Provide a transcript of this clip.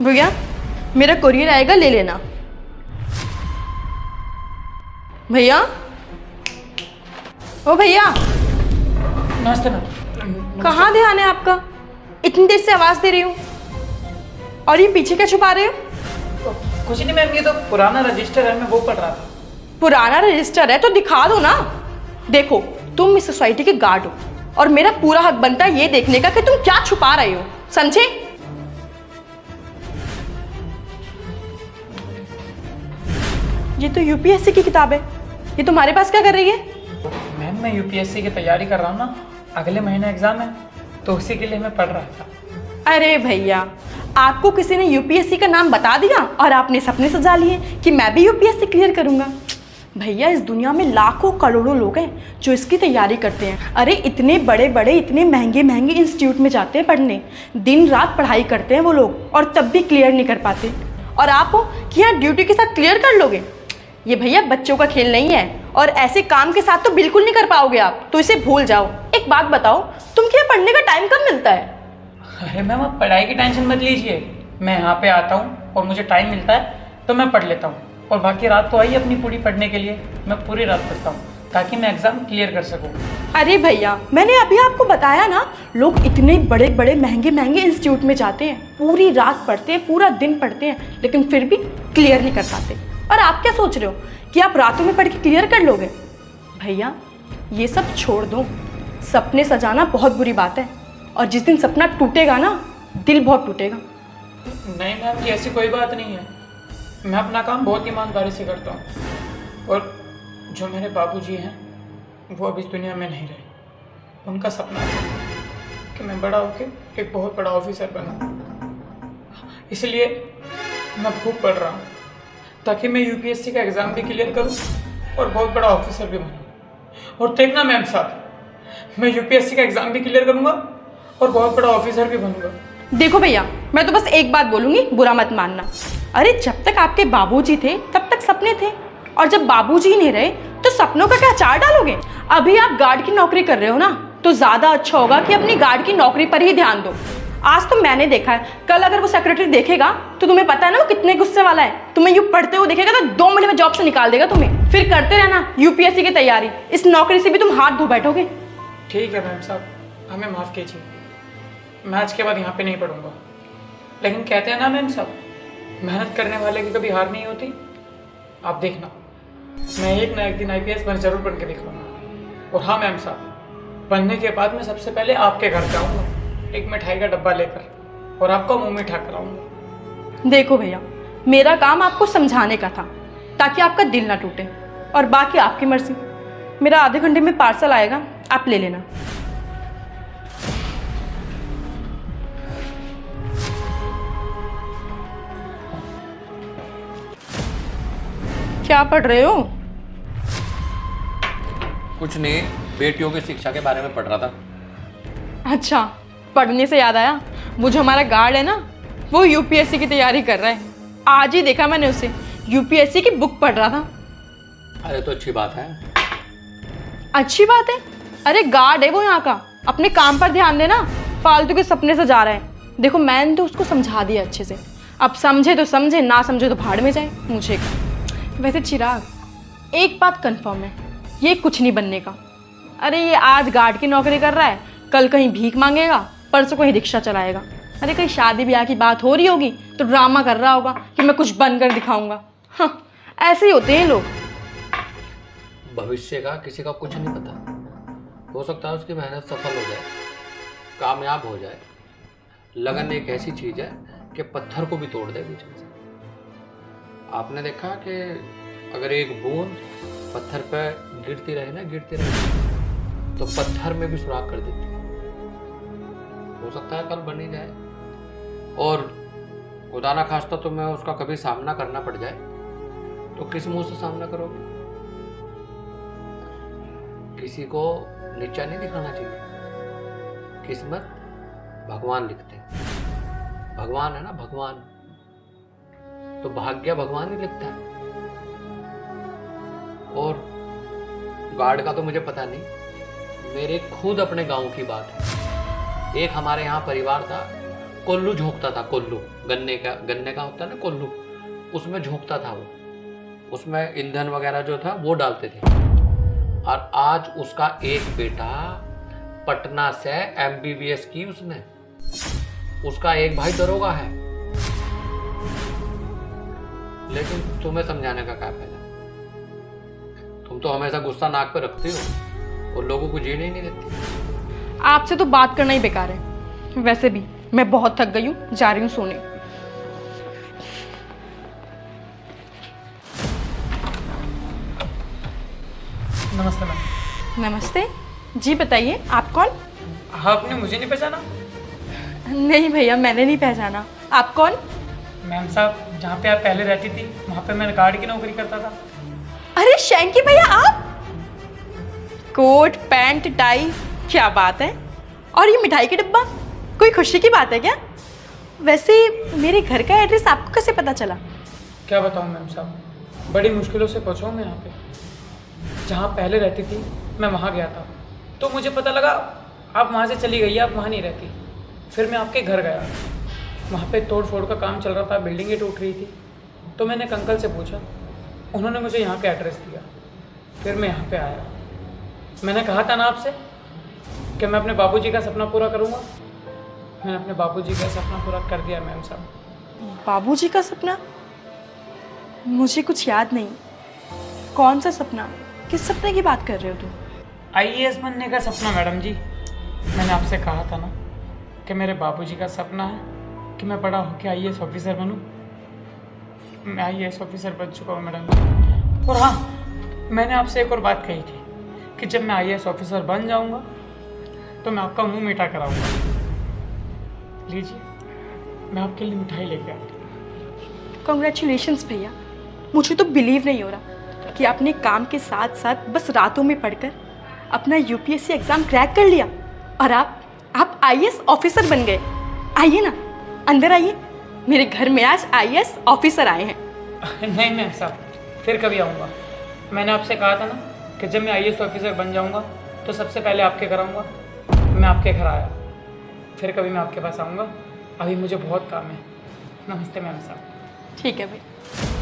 भैया मेरा कुरियर आएगा, ले लेना। भैया, ओ भैया, नमस्ते मैम। कहाँ ध्यान है आपका? इतनी देर से आवाज दे रही हूँ और ये पीछे क्या छुपा रहे हो? कुछ नहीं मैम, ये तो पुराना रजिस्टर है, मैं वो पढ़ रहा था। पुराना रजिस्टर है तो दिखा दो ना। देखो, तुम इस सोसाइटी के गार्ड हो और मेरा पूरा हक बनता है ये देखने का कि तुम क्या छुपा रहे हो, समझे? ये तो यूपीएससी की किताब है, ये तुम्हारे पास क्या कर रही है? मैम मैं यूपीएससी की तैयारी कर रहा हूँ ना, अगले महीने एग्जाम है तो उसी के लिए मैं पढ़ रहा था। अरे भैया, आपको किसी ने यूपीएससी का नाम बता दिया और आपने सपने सजा लिए कि मैं भी यूपीएससी क्लियर करूंगा। भैया, इस दुनिया में लाखों करोड़ों लोग हैं जो इसकी तैयारी करते हैं। अरे इतने बड़े बड़े, इतने महंगे महंगे इंस्टीट्यूट में जाते हैं पढ़ने, दिन रात पढ़ाई करते हैं वो लोग और तब भी क्लियर नहीं कर पाते। और आप हो कि यहाँ ड्यूटी के साथ क्लियर कर लोगे? ये भैया बच्चों का खेल नहीं है और ऐसे काम के साथ तो बिल्कुल नहीं कर पाओगे आप, तो इसे भूल जाओ। एक बात बताओ, तुमको यहाँ पढ़ने का टाइम कब मिलता है? अरे मैम आप पढ़ाई की टेंशन मत लीजिए, मैं यहाँ पे आता हूँ और मुझे टाइम मिलता है तो मैं पढ़ लेता हूँ। और बाकी रात तो आई अपनी पूरी पढ़ने के लिए, मैं पूरी रात पढ़ता हूँ ताकि मैं एग्ज़ाम क्लियर कर सकूँ। अरे भैया, मैंने अभी आपको बताया ना, लोग इतने बड़े बड़े महंगे महंगे इंस्टीट्यूट में जाते हैं, पूरी रात पढ़ते हैं, पूरा दिन पढ़ते हैं, लेकिन फिर भी क्लियर नहीं कर पाते। और आप क्या सोच रहे हो कि आप रातों में पढ़ के क्लियर कर लोगे? भैया ये सब छोड़ दो, सपने सजाना बहुत बुरी बात है और जिस दिन सपना टूटेगा ना, दिल बहुत टूटेगा। नहीं मैम जी, ऐसी कोई बात नहीं है, मैं अपना काम बहुत ईमानदारी से करता हूँ। और जो मेरे बाबूजी हैं वो अब इस दुनिया में नहीं रहे, उनका सपना था कि मैं बड़ा होकर एक बहुत बड़ा ऑफिसर बनूँ, इसलिए मैं खूब पढ़ रहा हूँ ताकि मैं यूपीएससी का एग्ज़ाम भी क्लियर करूँ और बहुत बड़ा ऑफिसर भी बनूँ। और देखना मैम साहब, मैं यूपीएससी का एग्ज़ाम भी क्लियर करूँगा और बहुत बड़ा ऑफिसर भी बनूँगा। देखो भैया, मैं तो बस एक बात बोलूंगी, बुरा मत मानना। अरे जब तक आपके बाबूजी थे तब तक सपने थे, और जब बाबूजी नहीं रहे तो सपनों का क्या अचार डालोगे? अभी आप गार्ड की नौकरी कर रहे हो ना, तो ज्यादा अच्छा होगा कि अपनी गार्ड की नौकरी पर ही ध्यान दो। आज तो मैंने देखा है, कल अगर वो सेक्रेटरी देखेगा तो तुम्हें पता है ना वो कितने गुस्से वाला है। तुम्हें यूं पढ़ते हुए देखेगा तो 2 मिनट में जॉब से निकाल देगा तुम्हें। फिर करते रहना यूपीएससी की तैयारी, इस नौकरी से भी तुम हाथ धो बैठोगे। ठीक है मैम साहब, हमें माफ़ कीजिए, मैं आज के बाद यहाँ पे नहीं पढ़ूंगा। लेकिन कहते हैं ना मैम साहब, मेहनत करने वाले की कभी हार नहीं होती। आप देखना, मैं एक ना एक दिन आईपीएस जरूर बन के दिखाऊंगा। और हाँ मैम साहब, बनने के बाद मैं सबसे पहले आपके घर जाऊँगा एक मिठाई का डब्बा लेकर और आपका मुँह मीठा कराऊंगा। देखो भैया, मेरा काम आपको समझाने का था ताकि आपका दिल ना टूटे, और बाकी आपकी मर्जी। मेरा आधे घंटे में पार्सल आएगा, आप ले लेना। क्या पढ़ रहे हो? कुछ नहीं, बेटियों की शिक्षा के बारे में पढ़ रहा था। अच्छा, पढ़ने से याद आया, वो जो हमारा गार्ड है ना, वो यूपीएससी की तैयारी कर रहा है। आज ही देखा मैंने उसे, यूपीएससी की बुक पढ़ रहा था। अरे तो अच्छी बात है। अच्छी बात है? अरे गार्ड है वो यहाँ का, अपने काम पर ध्यान देना, फालतू के सपने सजा रहे हैं। देखो मैंने तो उसको समझा दिया अच्छे से, अब समझे तो समझे, ना समझे तो भाड़ में जाए, मुझे क्या। वैसे चिराग, एक बात कंफर्म है, ये कुछ नहीं बनने का। अरे ये आज गार्ड की नौकरी कर रहा है, कल कहीं भीख मांगेगा, परसों कहीं रिक्शा चलाएगा। अरे कहीं शादी ब्याह की बात हो रही होगी तो ड्रामा कर रहा होगा कि मैं कुछ बनकर दिखाऊंगा। हाँ, ऐसे ही होते हैं लोग। भविष्य का किसी का कुछ नहीं पता, हो सकता है उसकी मेहनत सफल हो जाए, कामयाब हो जाए। लगन एक ऐसी चीज है कि पत्थर को भी तोड़ दे बीच में से। आपने देखा कि अगर एक बूंद पत्थर पर गिरती रहे ना, गिरती रहे, तो पत्थर में भी सुराख कर देती है। हो सकता है कल बन ही जाए, और खुदा ना खास्ता तुम्हें उसका कभी सामना करना पड़ जाए तो किस मुंह से सामना करोगे? किसी को नीचा नहीं दिखाना चाहिए। किस्मत भगवान लिखते हैं, भगवान है ना भगवान, तो भाग्य भगवान ही लिखता है। और गार्ड का तो मुझे पता नहीं, मेरे खुद अपने गांव की बात है। एक हमारे यहाँ परिवार था, कोल्लू झोंकता था, कोल्लू गन्ने का होता है ना कोल्लू, उसमें झोंकता था वो, उसमें ईंधन वगैरह जो था वो डालते थे। और आज उसका एक बेटा पटना से MBBS की उसने, उसका एक भाई दरोगा है। लेकिन तुम्हें समझाने का क्या फायदा, तुम तो हमेशा गुस्सा नाक पे रखती हो और लोगों को जीने ही नहीं देती। आपसे तो बात करना ही बेकार है। वैसे भी मैं बहुत थक गई हूँ, जा रही हूँ सोने। नमस्ते मैम। नमस्ते जी, बताइए आप कौन? आपने मुझे नहीं पहचाना? नहीं भैया, मैंने नहीं पहचाना। आप कौन? मैम साहब, जहाँ पे आप पहले रहती थी वहाँ पे मैं गार्ड की नौकरी करता था। अरे शैंकी भैया आप! कोट पैंट टाई, क्या बात है। और ये मिठाई का डिब्बा, कोई खुशी की बात है क्या? वैसे मेरे घर का एड्रेस आपको कैसे पता चला? क्या बताऊँ मैम साहब, बड़ी मुश्किलों से पहुँचा हूँ मैं यहाँ पे। जहाँ पहले रहती थी मैं वहाँ गया था, तो मुझे पता लगा आप वहाँ से चली गई, आप वहाँ नहीं रहती। फिर मैं आपके घर गया, वहाँ पे तोड़ फोड़ का काम चल रहा था, बिल्डिंगें टूट रही थी। तो मैंने एक अंकल से पूछा, उन्होंने मुझे यहाँ पे एड्रेस दिया। फिर मैं यहाँ पे आया। मैंने कहा था ना आपसे कि मैं अपने बाबूजी का सपना पूरा करूँगा। मैंने अपने बाबूजी का सपना पूरा कर दिया मैम साहब। बाबूजी का सपना? मुझे कुछ याद नहीं। कौन सा सपना? किस सपने की बात कर रहे हो तुम? IAS बनने का सपना मैडम जी। मैंने आपसे कहा था ना कि मेरे बाबूजी का सपना है कि मैं बड़ा होकर IAS ऑफिसर बनूं। मैं IAS ऑफिसर बन चुका हूँ मैडम जी। और हाँ, मैंने आपसे एक और बात कही थी कि जब मैं IAS ऑफिसर बन जाऊँगा तो मैं आपका मुंह मीठा कराऊँगा। लीजिए, मैं आपके लिए मिठाई लेके आता हूँ। कॉन्ग्रेचुलेशंस भैया। मुझे तो बिलीव नहीं हो रहा कि आपने काम के साथ साथ बस रातों में पढ़कर अपना UPSC एग्ज़ाम क्रैक कर लिया और आप IAS ऑफिसर बन गए। आइए ना, अंदर आइए। मेरे घर में आज IAS ऑफिसर आए हैं। नहीं मैम साहब, फिर कभी आऊँगा। मैंने आपसे कहा था ना कि जब मैं IAS ऑफिसर बन जाऊँगा तो सबसे पहले आपके घर आऊँगा। मैं आपके घर आया, फिर कभी मैं आपके पास आऊँगा। अभी मुझे बहुत काम है। नमस्ते मैम साहब। ठीक है भाई।